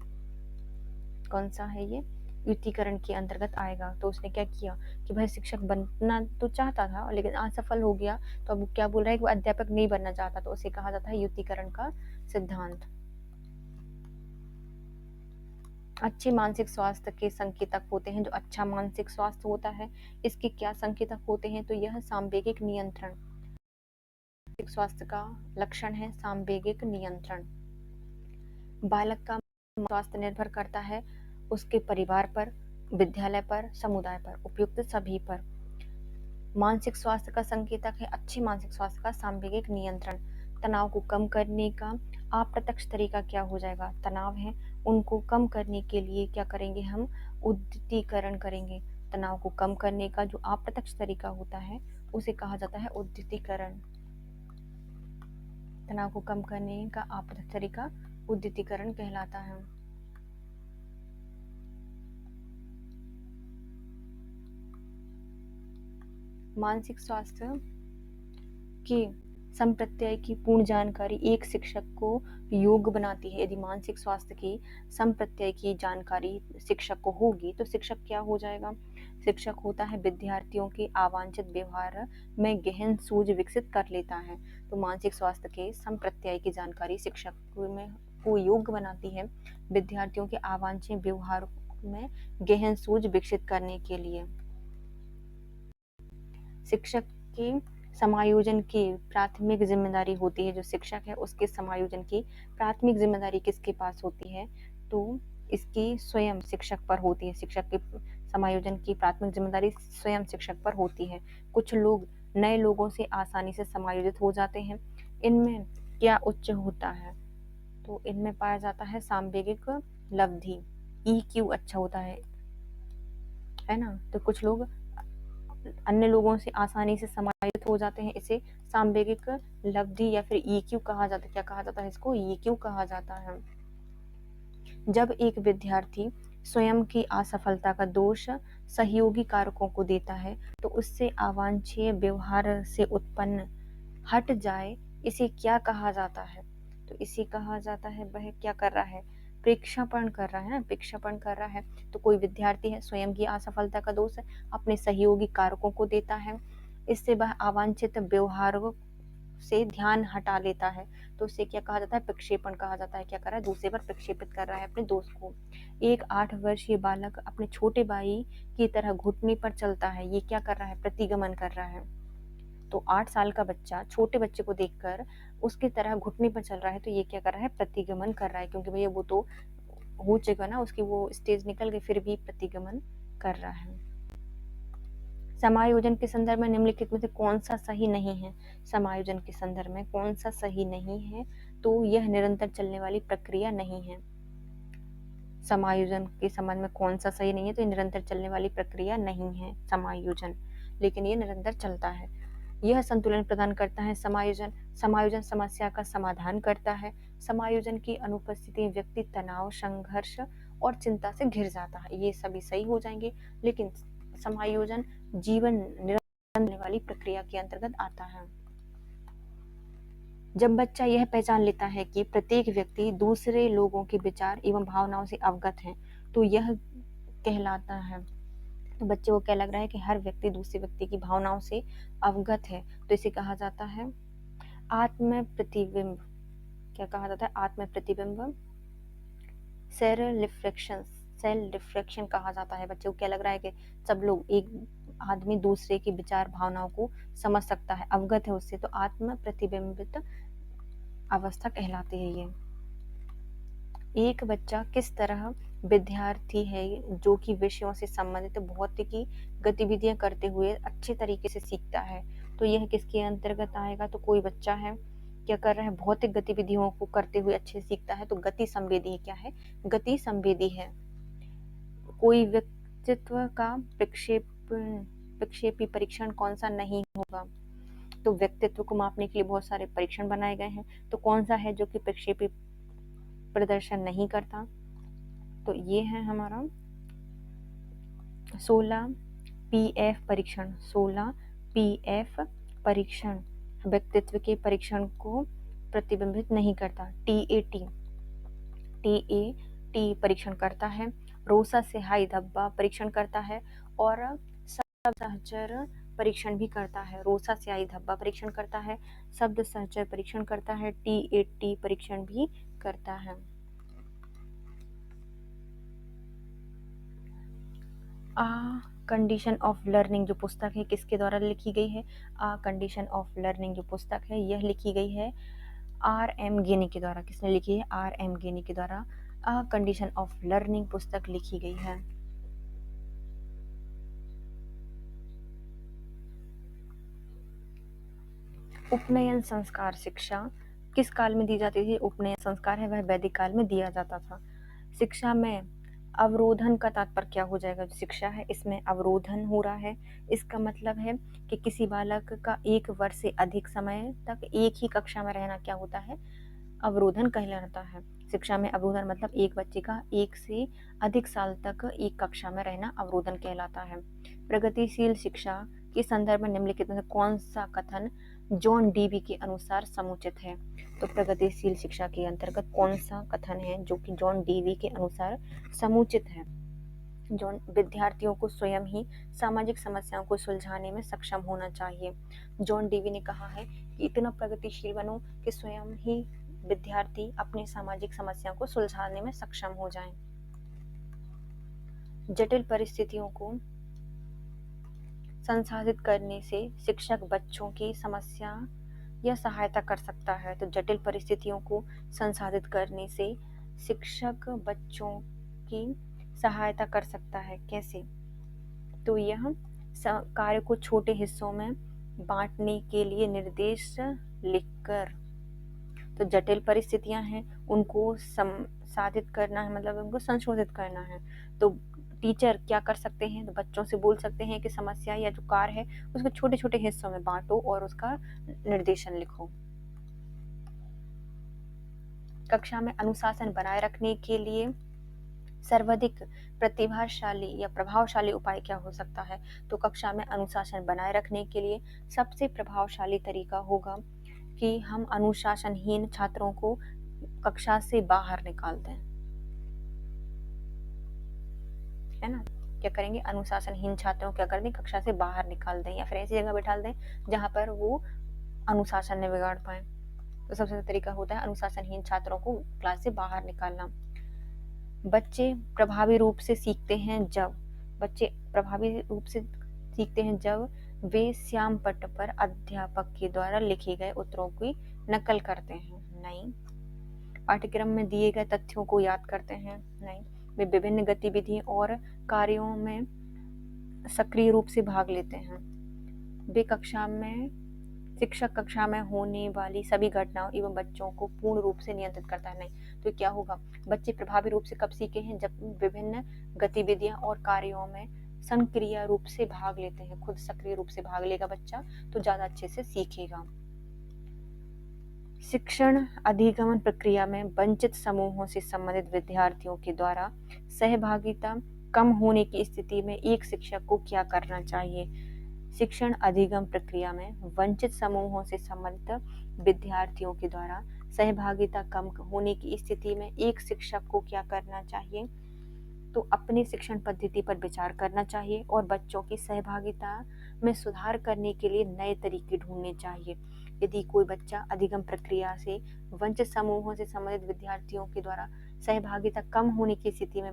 Speaker 1: कौन सा है ये? युक्तिकरण के अंतर्गत आएगा। तो उसने क्या किया कि भाई शिक्षक बनना तो चाहता था लेकिन असफल हो गया, तो अब क्या बोल रहा है कि वो अध्यापक नहीं बनना चाहता, तो उसे कहा जाता है युक्तिकरण का सिद्धांत। अच्छे मानसिक स्वास्थ्य के संकेतक होते हैं। जो अच्छा मानसिक स्वास्थ्य होता है, इसके क्या संकेतक होते हैं? तो यह सांवेगिक नियंत्रण। मानसिक स्वास्थ्य का लक्षण है सांवेगिक नियंत्रण। बालक का स्वास्थ्य निर्भर करता है उसके परिवार पर, विद्यालय पर, समुदाय पर, उपयुक्त सभी पर। मानसिक स्वास्थ्य का संकेतक है अच्छे मानसिक स्वास्थ्य का सांवेगिक नियंत्रण। तनाव को कम करने का अप्रत्यक्ष तरीका क्या हो जाएगा? तनाव है उनको कम करने के लिए क्या करेंगे हम? उद्दीतीकरण करेंगे। तनाव को कम करने का जो अप्रत्यक्ष तरीका होता है उसे कहा जाता है उद्दीतीकरण। तनाव को कम करने का अप्रत्यक्ष तरीका उद्दीतीकरण कहलाता है। मानसिक स्वास्थ्य के संप्रत्यय की पूर्ण जानकारी एक शिक्षक को योग्य बनाती है। यदि मानसिक स्वास्थ्य की संप्रत्यय की जानकारी शिक्षक को होगी तो शिक्षक क्या हो जाएगा? शिक्षक होता है विद्यार्थियों के अवांछित व्यवहार में गहन सूझ विकसित कर लेता है। तो मानसिक स्वास्थ्य के संप्रत्यय की जानकारी शिक्षक को योग्य बनाती है विद्यार्थियों के अवांछित व्यवहार में गहन सूझ विकसित करने के लिए। शिक्षक के समायोजन की प्राथमिक जिम्मेदारी होती है। जो शिक्षक है उसके समायोजन की प्राथमिक जिम्मेदारी किसके पास होती है? तो इसकी स्वयं शिक्षक पर होती है। शिक्षक के समायोजन की प्राथमिक जिम्मेदारी स्वयं शिक्षक पर होती है। कुछ लोग नए लोगों से आसानी से समायोजित हो जाते हैं। इनमें क्या उच्च होता है? तो इनमें पाया जाता है सांवेगिक लब्धि, EQ अच्छा होता है ना। तो कुछ लोग अन्य लोगों से आसानी से समायोजित हो जाते हैं, इसे सांवेगिक लब्धि या फिर EQ कहा जाता है। क्या कहा जाता है इसको? EQ कहा जाता है। जब एक विद्यार्थी स्वयं की असफलता का दोष सहयोगी कारकों को देता है तो उससे अवांछनीय व्यवहार से उत्पन्न हट जाए, इसे क्या कहा जाता है? तो इसे कहा जाता है वह क्या कर रहा है? प्रेक्षापण कर रहा है ना, प्रेक्षापण कर रहा है। तो कोई विद्यार्थी है स्वयं की असफलता का दोष अपने सहयोगी कारकों को देता है, इससे वह अवांछित व्यवहार से ध्यान हटा लेता है, तो उसे क्या कहा जाता है? प्रक्षेपण कहा जाता है। क्या कर रहा है? दूसरे पर प्रक्षेपित कर रहा है अपने दोस्त को। एक 8 वर्षीय बालक अपने छोटे भाई की तरह घुटने पर चलता है, ये क्या कर रहा है? प्रतिगमन कर रहा है। तो 8 साल का बच्चा छोटे बच्चे को देखकर उसकी तरह घुटने पर चल रहा है, तो ये क्या कर रहा है? प्रतिगमन कर रहा है, क्योंकि भैया वो तो हो चुका ना, उसकी वो स्टेज निकल गई, फिर भी प्रतिगमन कर रहा है। समायोजन के संदर्भ में निम्नलिखित में से कौन सा सही नहीं है? समायोजन के संदर्भ में कौन सा सही नहीं है? तो यह निरंतर चलने वाली प्रक्रिया नहीं है। समायोजन के संबंध में कौन सा सही नहीं है? तो ये निरंतर चलने वाली प्रक्रिया नहीं है समायोजन, लेकिन ये निरंतर चलता है। यह संतुलन प्रदान करता है समायोजन। समायोजन समस्या का समाधान करता है। समायोजन की अनुपस्थिति में व्यक्ति तनाव, संघर्ष और चिंता से घिर जाता है। ये सभी सही हो जाएंगे, लेकिन समायोजन जीवन निरंतर चलने वाली प्रक्रिया के अंतर्गत आता है। जब बच्चा यह पहचान लेता है कि प्रत्येक व्यक्ति दूसरे लोगों के विचार एवं भावनाओं से अवगत है, तो यह कहलाता है तो बच्चे को क्या लग रहा है कि हर व्यक्ति दूसरे व्यक्ति की भावनाओं से अवगत है, तो इसे कहा जाता है आत्म प्रतिबिंब। क्या कहा जाता है? आत्म प्रतिबिंब। सेल्फ रिफ्लेक्शन कहा जाता है। बच्चे को क्या लग रहा है कि सब लोग, एक आदमी दूसरे की विचार भावनाओं को समझ सकता है, अवगत है उससे, तो आत्म प्रतिबिंबित अवस्था कहलाती है ये। एक बच्चा किस तरह विद्यार्थी है जो कि विषयों से संबंधित भौतिकी गतिविधियां करते हुए अच्छे तरीके से सीखता है? तो यह किसके अंतर्गत आएगा? तो कोई बच्चा है क्या कर रहा है, भौतिक गतिविधियों को करते हुए अच्छे से सीखता है, तो गति संवेदी है। क्या है? गति संवेदी है। कोई व्यक्तित्व का प्रक्षेपी परीक्षण कौन सा नहीं होगा? तो व्यक्तित्व को मापने के लिए बहुत सारे परीक्षण बनाए गए हैं, तो कौन सा है जो कि प्रक्षेपी प्रदर्शन नहीं करता? तो ये है हमारा 16 PF परीक्षण। 16 PF परीक्षण व्यक्तित्व के परीक्षण को प्रतिबिंबित नहीं करता। TAT परीक्षण करता है, रोसा से हाई धब्बा परीक्षण करता है, और शब्द सहचर परीक्षण भी करता है। रोसा से हाई धब्बा परीक्षण करता है, शब्द सहचर परीक्षण करता है, TAT परीक्षण भी करता है। कंडीशन ऑफ लर्निंग जो पुस्तक है किसके द्वारा लिखी गई है? कंडीशन ऑफ लर्निंग जो पुस्तक है यह लिखी गई है RM गेनी के द्वारा। किसने लिखी है? RM गेनी के द्वारा कंडीशन ऑफ लर्निंग पुस्तक लिखी गई है। उपनयन संस्कार शिक्षा किस काल में दी जाती थी? उपनयन संस्कार है वह वैदिक काल में दिया जाता था। शिक्षा में अवरोधन का तात्पर्य क्या हो जाएगा? शिक्षा है इसमें अवरोधन हो रहा है, इसका मतलब है कि किसी बालक का 1 वर्ष से अधिक समय तक एक ही कक्षा में रहना क्या होता है? अवरोधन कहलाता है। शिक्षा में अवरोधन मतलब एक बच्चे का 1 से अधिक साल तक एक कक्षा में रहना अवरोधन कहलाता है। प्रगतिशील शिक्षा के संदर्भ में निम्नलिखित में कौन सा कथन जॉन डीवी के अनुसार समुचित है? तो प्रगतिशील शिक्षा के अंतर्गत कौन सा कथन है जो कि जॉन डीवी के अनुसार समुचित है? जॉन विद्यार्थियों को स्वयं ही सामाजिक समस्याओं को सुलझाने में सक्षम होना चाहिए। जॉन डीवी ने कहा है कि इतना प्रगतिशील बनो कि स्वयं ही विद्यार्थी अपनी सामाजिक समस्याओं को सुलझाने में सक्षम हो जाएं। जटिल परिस्थितियों को संसाधित करने से शिक्षक बच्चों की समस्या या सहायता कर सकता है। तो जटिल परिस्थितियों को संसाधित करने से शिक्षक बच्चों की सहायता कर सकता है। कैसे? तो यह कार्य को छोटे हिस्सों में बांटने के लिए निर्देश लिखकर, तो जटिल परिस्थितियां हैं उनको संसाधित करना है, मतलब उनको संशोधित करना है। तो टीचर क्या कर सकते हैं? तो बच्चों से बोल सकते हैं कि समस्या या जो कार्य है उसको छोटे छोटे हिस्सों में बांटो और उसका निर्देशन लिखो। कक्षा में अनुशासन बनाए रखने के लिए सर्वाधिक प्रतिभाशाली या प्रभावशाली उपाय क्या हो सकता है? तो कक्षा में अनुशासन बनाए रखने के लिए सबसे प्रभावशाली तरीका होगा कि हम अनुशासनहीन छात्रों को कक्षा से बाहर निकाल दें, है ना? क्या करेंगे? अनुशासनहीन छात्रों को क्या कर दें? कक्षा से बाहर निकाल दें, या फिर ऐसी जगह बैठा दें जहां पर वो अनुशासन न बिगाड़ पाए। तो सबसे अच्छा तरीका होता है अनुशासनहीन छात्रों को क्लास से बाहर निकालना। बच्चे प्रभावी रूप से सीखते हैं जब वे श्याम पट्ट पर अध्यापक के द्वारा लिखे गए उत्तरों की नकल करते हैं। नहीं। पाठ्यक्रम में दिए गए तथ्यों को याद करते हैं। नहीं। वे विभिन्न गतिविधियों और कार्यों में सक्रिय रूप से भाग लेते हैं। वे शिक्षक कक्षा में होने वाली सभी घटनाओं एवं बच्चों को पूर्ण रूप से नियंत्रित करता है। नहीं। तो क्या होगा? बच्चे प्रभावी रूप से कब सीखे हैं? जब विभिन्न गतिविधियां और कार्यों में सक्रिय रूप से भाग लेते हैं। खुद सक्रिय रूप से भाग लेगा बच्चा तो ज्यादा अच्छे से सीखेगा। शिक्षण अधिगमन प्रक्रिया में वंचित समूहों से संबंधित विद्यार्थियों के द्वारा सहभागिता कम होने की स्थिति में एक शिक्षक को क्या करना चाहिए? शिक्षण अधिगम प्रक्रिया में वंचित समूहों से संबंधित विद्यार्थियों के द्वारा सहभागिता कम होने की स्थिति में एक शिक्षक को क्या करना चाहिए? तो अपनी शिक्षण पद्धति पर विचार करना चाहिए और बच्चों की सहभागिता में सुधार करने के लिए नए तरीके ढूंढने चाहिए। यदि कोई बच्चा अधिगम प्रक्रिया से वंचित समूहों से संबंधित विद्यार्थियों के द्वारा सहभागिता कम होने की स्थिति में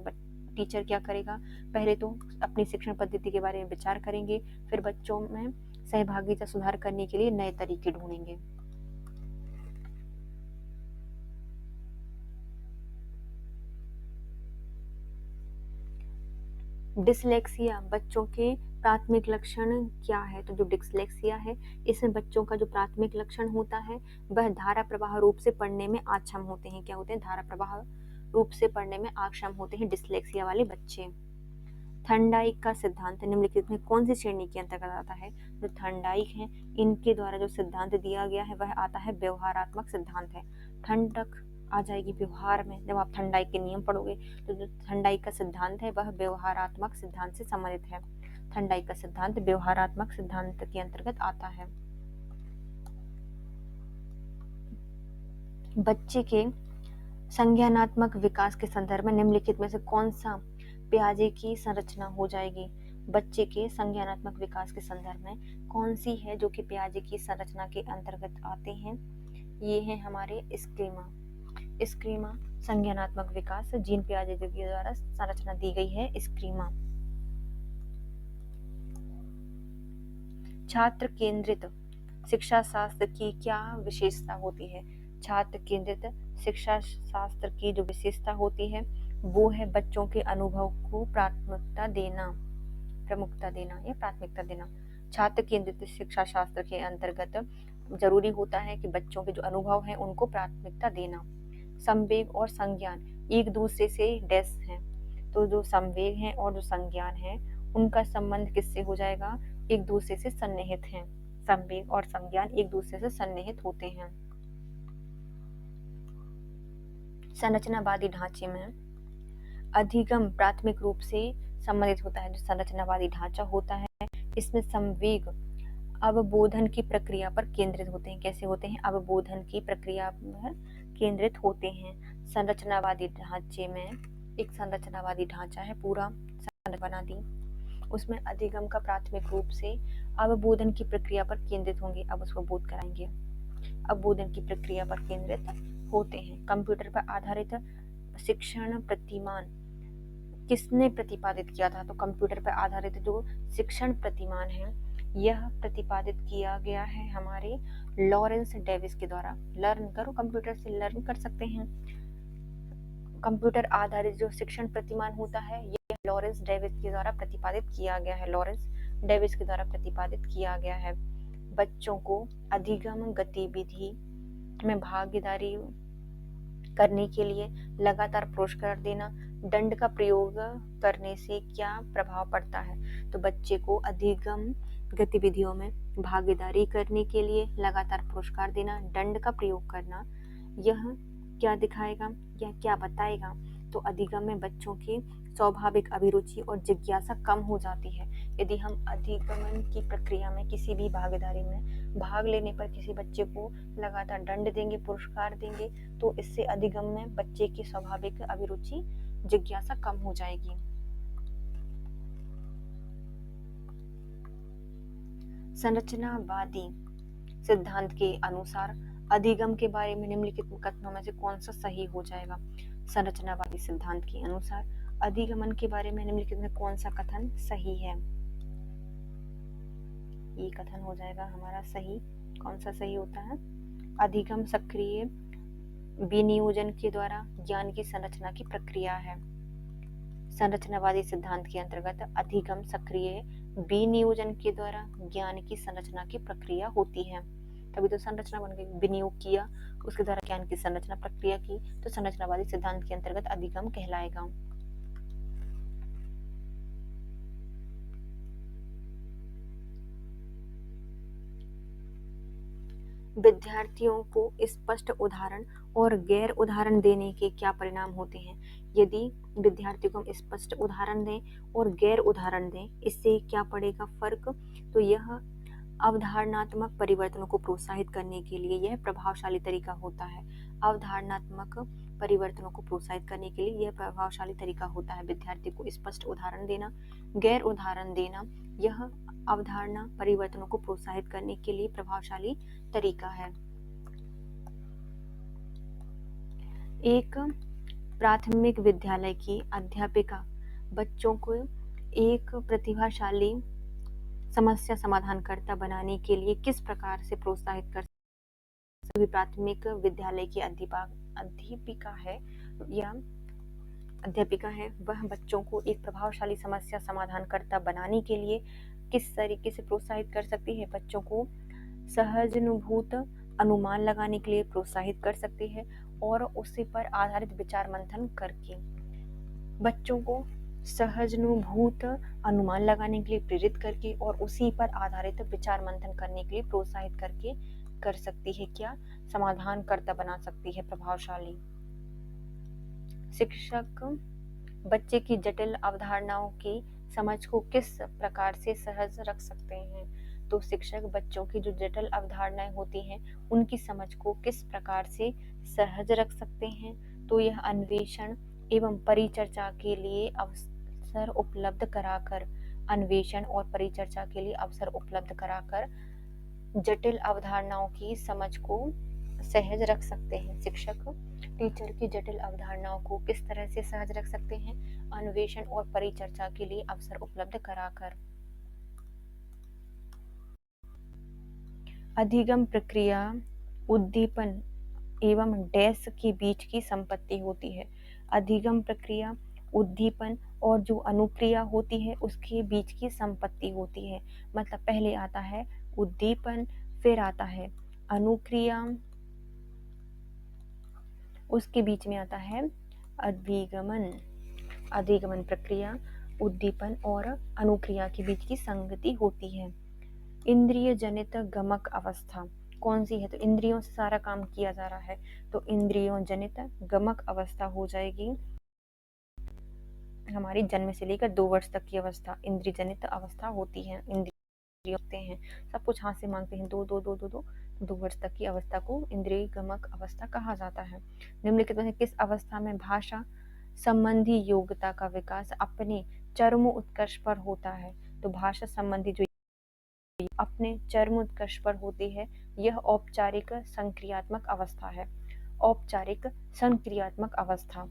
Speaker 1: टीचर क्या करेगा, पहले तो अपनी शिक्षण पद्धति के बारे में विचार करेंगे, फिर बच्चों में सहभागिता सुधार करने के लिए नए तरीके ढूंढेंगे। डिसलेक्सिया बच्चों के प्राथमिक लक्षण क्या है? तो जो डिसलेक्सिया है, इसमें बच्चों का जो प्राथमिक लक्षण होता है वह धारा प्रवाह रूप से पढ़ने में अक्षम होते हैं। क्या होते हैं? धारा प्रवाह रूप से पढ़ने में अक्षम होते हैं डिसलेक्सिया वाले बच्चे। थर्नडाइक का सिद्धांत निम्नलिखित में कौन सी श्रेणी के अंतर्गत आता है? जो थर्नडाइक है, इनके द्वारा जो सिद्धांत दिया गया है वह आता है व्यवहारात्मक सिद्धांत है। ठंडक आ जाएगी व्यवहार में, जब आप थर्नडाइक के नियम पढ़ोगे तो जो थर्नडाइक का सिद्धांत है वह व्यवहारात्मक सिद्धांत से संबंधित है। थर्नडाइक का सिद्धांत व्यवहारात्मक सिद्धांत के अंतर्गत आता है। बच्चे के संज्ञानात्मक विकास के संदर्भ में निम्नलिखित में से कौन सा पियाजे की संरचना हो जाएगी? बच्चे के संज्ञानात्मक विकास के संदर्भ में कौन सी है जो कि पियाजे की संरचना के अंतर्गत आते हैं? ये है हमारे स्कीमा। स्कीमा संज्ञानात्मक विकास जीन पियाजे के द्वारा संरचना दी गई है स्कीमा। छात्र केंद्रित शिक्षा शास्त्र की क्या विशेषता होती है? छात्र केंद्रित शिक्षा शास्त्र की जो विशेषता होती है वो है बच्चों के अनुभव को प्रमुखता देना। छात्र केंद्रित शिक्षा शास्त्र के अंतर्गत जरूरी होता है कि बच्चों के जो अनुभव हैं उनको प्राथमिकता देना। संवेग और संज्ञान एक दूसरे से डैश हैं, तो जो संवेग हैं और जो संज्ञान है उनका संबंध किससे हो जाएगा? एक दूसरे से सन्निहित हैं। संवेग और संज्ञान एक दूसरे से सन्निहित होते हैं। संरचनावादी ढांचे में अधिगम प्राथमिक रूप से संबंधित होता है। जो संरचनावादी ढांचा होता है इसमें संवेग अवबोधन की प्रक्रिया पर केंद्रित होते हैं। कैसे होते हैं? अवबोधन की प्रक्रिया पर केंद्रित होते हैं। संरचनावादी ढांचे में एक संरचनावादी ढांचा है, पूरा बना दी, उसमें अधिगम का प्राथमिक रूप से अवबोधन की प्रक्रिया पर केंद्रित होंगे। अब उसको बोध कराएंगे। अवबोधन की प्रक्रिया पर केंद्रित होते हैं। कंप्यूटर पर आधारित शिक्षण प्रतिमान किसने प्रतिपादित किया था? तो कंप्यूटर पर आधारित जो शिक्षण प्रतिमान है यह प्रतिपादित किया गया है हमारे लॉरेंस डेविस के द्वारा। लर्न करो, कंप्यूटर से लर्न कर सकते हैं। कंप्यूटर आधारित जो शिक्षण प्रतिमान होता है यह लॉरेंस डेविस के द्वारा प्रतिपादित किया गया है। लॉरेंस डेविस के द्वारा प्रतिपादित किया गया है। बच्चों को अधिगम गतिविधि में भागीदारी करने के लिए लगातार पुरस्कार देना, दंड का प्रयोग करने से क्या प्रभाव पड़ता है? तो बच्चे को अधिगम गतिविधियों में भागीदारी करने के लिए लगातार पुरस्कार देना, दंड का प्रयोग करना, यह क्या दिखाएगा या क्या बताएगा? तो अधिगम में बच्चों की स्वाभाविक अभिरुचि और जिज्ञासा कम हो जाती है। यदि हम अधिगमन की प्रक्रिया में किसी भी भागीदारी में भाग लेने पर किसी बच्चे को लगातार दंड देंगे, पुरस्कार देंगे, तो इससे अधिगम में बच्चे की स्वाभाविक अभिरुचि, जिज्ञासा कम हो जाएगी। संरचनावादी सिद्धांत के अनुसार अधिगम के बारे में निम्नलिखित कथनों में से कौन सा सही हो जाएगा? संरचनावादी सिद्धांत के अनुसार अधिगमन के बारे में निम्नलिखित में कौन सा कथन सही है? ये कथन हो जाएगा हमारा सही। कौन सा सही होता है? अधिगम सक्रिय विनियोजन के द्वारा ज्ञान की संरचना की प्रक्रिया है। संरचनावादी सिद्धांत के अंतर्गत अधिगम सक्रिय विनियोजन के द्वारा ज्ञान की संरचना की प्रक्रिया होती है। तभी तो संरचना बन गई, विनियोग किया, उसके द्वारा ज्ञान की संरचना प्रक्रिया की, तो संरचनावादी सिद्धांत के अंतर्गत अधिगम कहलाएगा। विद्यार्थियों को स्पष्ट उदाहरण और गैर उदाहरण देने के क्या परिणाम होते हैं? यदि विद्यार्थी को हम स्पष्ट उदाहरण दें और गैर उदाहरण दें, इससे क्या पड़ेगा फर्क? तो यह अवधारणात्मक परिवर्तनों को प्रोत्साहित करने के लिए यह प्रभावशाली तरीका होता है। अवधारणात्मक परिवर्तनों को प्रोत्साहित करने के लिए यह प्रभावशाली तरीका होता है। विद्यार्थी को स्पष्ट उदाहरण देना, गैर उदाहरण देना यह अवधारणा परिवर्तनों को प्रोत्साहित करने के लिए प्रभावशाली तरीका है। एक प्राथमिक विद्यालय की अध्यापिका बच्चों को एक प्रतिभाशाली समस्या समाधानकर्ता बनाने के लिए किस प्रकार से प्रोत्साहित कर सकती? प्राथमिक विद्यालय की अध्यापिका है वह बच्चों को एक प्रभावशाली समस्या समाधानकर्ता बनाने के लिए किस तरीके से प्रोत्साहित कर सकती है? बच्चों को सहजानुभूत अनुमान लगाने के लिए प्रोत्साहित कर सकती है और उसी पर आधारित विचार मंथन करके बच्चों को सहजानुभूत अनुमान लगाने के लिए प्रेरित करके और उसी पर आधारित विचार मंथन करने के लिए प्रोत्साहित करके कर सकती है क्या? समाधानकर्ता बना सकती है, प्रभावशाली। शिक्षक बच्चे की जटिल अवधारणाओं की समझ को किस प्रकार से सहज रख सकते हैं? तो शिक्षक बच्चों की जो जटिल अवधारणाएं होती हैं उनकी समझ को किस प्रकार से सहज रख सकते हैं? तो यह अन्वेषण एवं परिचर्चा के लिए अवसर उपलब्ध कराकर जटिल अवधारणाओं की समझ को सहज रख सकते हैं। शिक्षक टीचर की जटिल अवधारणाओं को किस तरह से सहज रख सकते हैं? अन्वेषण और परिचर्चा के लिए अवसर उपलब्ध कराकर। अधिगम प्रक्रिया उद्दीपन एवं डैश के बीच की संपत्ति होती है। अधिगम प्रक्रिया उद्दीपन और जो अनुक्रिया होती है उसके बीच की संपत्ति होती है। मतलब पहले आता है उद्दीपन, फिर आता है अनुक्रिया, उसके बीच में आता है अधिगमन। अधिगमन प्रक्रिया उद्दीपन और अनुक्रिया के बीच की संगति होती है। इंद्रिय जनित गमक अवस्था कौन सी है? तो इंद्रियों से सारा काम किया जा रहा है तो इंद्रियों जनित गमक अवस्था हो जाएगी हमारी जन्म से लेकर 2 वर्ष तक की अवस्था इंद्रिय जनित अवस्था होती है। इंद्रिय होते हैं, सब कुछ हाथ से मांगते हैं, 2 वर्ष तक की अवस्था को इंद्रिय गमक अवस्था कहा जाता है। निम्नलिखित में किस अवस्था में भाषा संबंधी योग्यता का विकास अपने चरम उत्कर्ष पर होता है? तो भाषा संबंधी जो अपने चरम उत्कर्ष पर होती है यह औपचारिक संक्रियात्मक अवस्था है। औपचारिक संक्रियात्मक अवस्था।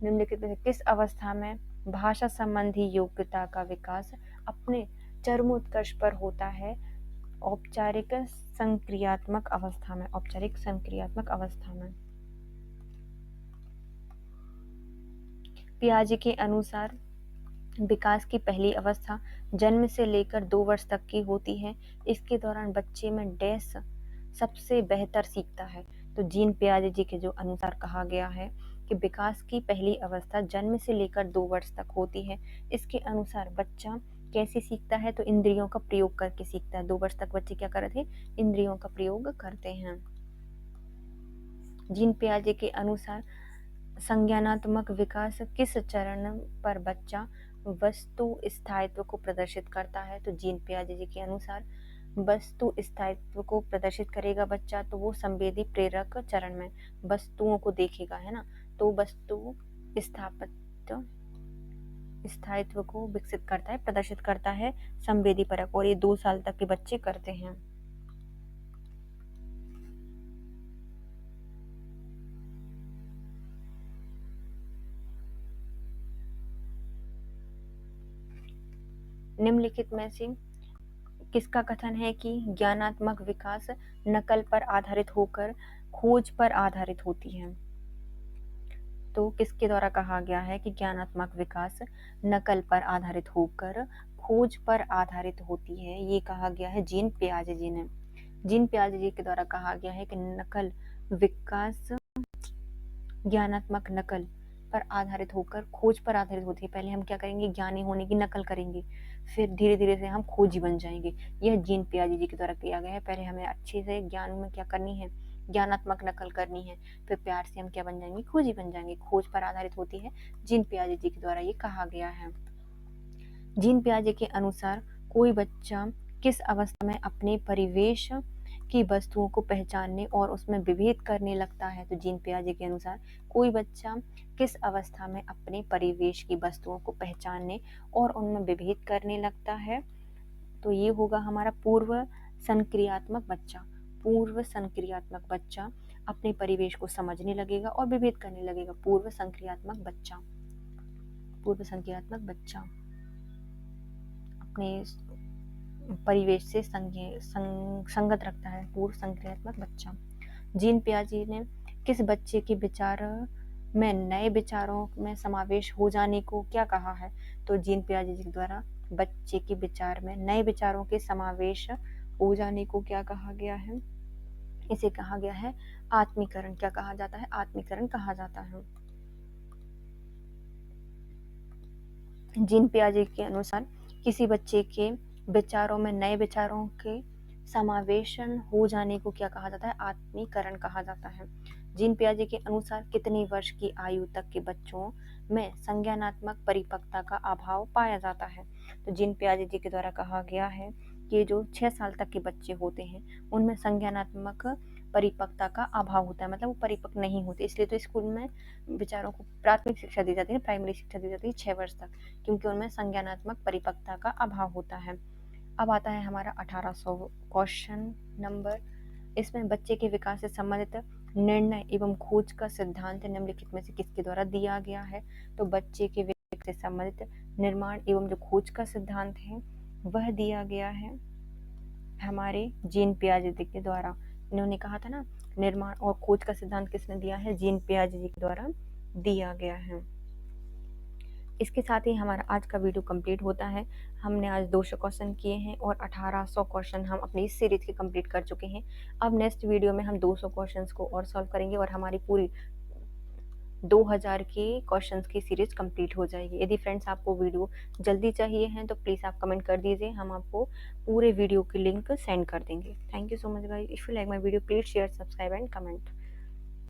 Speaker 1: निम्नलिखित में किस अवस्था में भाषा संबंधी योग्यता का विकास अपने चरमोत्कर्ष पर होता है? औपचारिक संक्रियात्मक अवस्था में। औपचारिक संक्रियात्मक अवस्था में। पियाजे के अनुसार विकास की पहली अवस्था जन्म से लेकर 2 वर्ष तक की होती है। इसके दौरान बच्चे में डैश सबसे बेहतर सीखता है। तो जीन पियाजे जी के जो अनुसार कहा गया है कि विकास की पहली अवस्था जन्म से लेकर 2 वर्ष तक होती है। इसके अनुसार बच्चा कैसे सीखता है? तो इंद्रियों का प्रयोग करके सीखता है। 2 वर्ष तक बच्चे क्या कर रहे थे? इंद्रियों का प्रयोग करते हैं। जीन पियाजे के अनुसार संज्ञानात्मक विकास किस चरण पर बच्चा वस्तु स्थायित्व को प्रदर्शित करता है? तो जीन पियाजे जी के अनुसार वस्तु स्थायित्व को प्रदर्शित करेगा बच्चा तो वो संवेदी प्रेरक चरण में वस्तुओं को देखेगा, है ना। तो वस्तु स्थायित्व को विकसित करता है, प्रदर्शित करता है संवेदी परक, और ये 2 साल तक के बच्चे करते हैं। निम्नलिखित में से किसका कथन है कि ज्ञानात्मक विकास नकल पर आधारित होकर खोज पर आधारित होती है? तो किसके द्वारा कहा गया है कि ज्ञानात्मक विकास नकल पर आधारित होकर खोज पर आधारित होती है? ये कहा गया है जीन पियाजे जी ने। जीन पियाजे जी के द्वारा कहा गया है कि नकल विकास ज्ञानात्मक नकल पर आधारित होकर खोज पर आधारित होती है। पहले हम क्या करेंगे? ज्ञानी होने की नकल करेंगे, फिर धीरे धीरे से हम खोजी बन जाएंगे। यह जीन पियाजे जी के द्वारा किया गया है। पहले हमें अच्छे से ज्ञान में क्या करनी है? ज्ञानात्मक नकल करनी है, फिर प्यार से हम क्या बन जाएंगे? खोजी बन जाएंगे। खोज पर आधारित होती है, जीन पियाजे जी के द्वारा ये कहा गया है। जीन पियाजे के अनुसार कोई बच्चा किस अवस्था में अपने परिवेश की वस्तुओं को पहचानने और उसमें विभेद करने लगता है। तो जीन पियाजे के अनुसार कोई बच्चा किस अवस्था में अपने परिवेश की वस्तुओं को पहचानने और उनमें विभेद करने लगता है? तो ये होगा हमारा पूर्व संक्रियात्मक बच्चा। पूर्व संक्रियात्मक बच्चा अपने परिवेश को समझने लगेगा और विभेद करने लगेगा। पूर्व संक्रियात्मक बच्चा, पूर्व संक्रियात्मक बच्चा अपने परिवेश से संगत रखता है। पूर्व संक्रियात्मक बच्चा। जीन पियाजे ने किस बच्चे के विचार में नए विचारों में समावेश हो जाने को क्या कहा है? तो जीन पियाजे जी द्वारा बच्चे के विचार में नए विचारों के समावेश हो जाने को क्या कहा गया है? इसे कहा गया है आत्मीकरण। क्या कहा जाता है? आत्मीकरण कहा जाता है। जीन पियाजे के अनुसार किसी बच्चे के विचारों में नए विचारों के समावेशन हो जाने को क्या कहा जाता है? आत्मीकरण कहा जाता है। जीन पियाजे के अनुसार कितनी वर्ष की आयु तक के बच्चों में संज्ञानात्मक परिपक्वता का अभाव पाया जाता है? तो जीन पियाजे जी के द्वारा कहा गया है कि जो 6 साल तक के बच्चे होते हैं उनमें संज्ञानात्मक परिपक्वता का अभाव होता है, मतलब वो परिपक्व नहीं होते। इसलिए तो स्कूल में विचारों को प्राथमिक शिक्षा दी जाती है, प्राइमरी शिक्षा दी जाती है 6 वर्ष तक, क्योंकि उनमें संज्ञानात्मक परिपक्वता का अभाव होता है। अब आता है हमारा 1800 क्वेश्चन नंबर। इसमें बच्चे के विकास से संबंधित निर्णय एवं खोज का सिद्धांत निम्नलिखित में से किसके द्वारा दिया गया है? तो बच्चे के विकास से संबंधित निर्माण एवं जो खोज का सिद्धांत है वह दिया गया है हमारे जीन पियाजे के द्वारा। इन्होंने कहा था ना, निर्माण और खोज का सिद्धांत किसने दिया है? जीन पियाजे जी के द्वारा दिया गया है। इसके साथ ही हमारा आज का वीडियो कंप्लीट होता है। हमने आज 200 क्वेश्चन किए हैं और 1800 क्वेश्चन हम अपनी इस सीरीज के कंप्लीट कर चुके हैं। अब नेक्स्ट वीडियो में हम 200 क्वेश्चंस को और सॉल्व करेंगे और हमारी पूरी 2000 के क्वेश्चंस की सीरीज कंप्लीट हो जाएगी। यदि फ्रेंड्स आपको वीडियो जल्दी चाहिए हैं तो प्लीज़ आप कमेंट कर दीजिए, हम आपको पूरे वीडियो की लिंक सेंड कर देंगे। Thank you so much guys. If you like my video please share, subscribe and comment.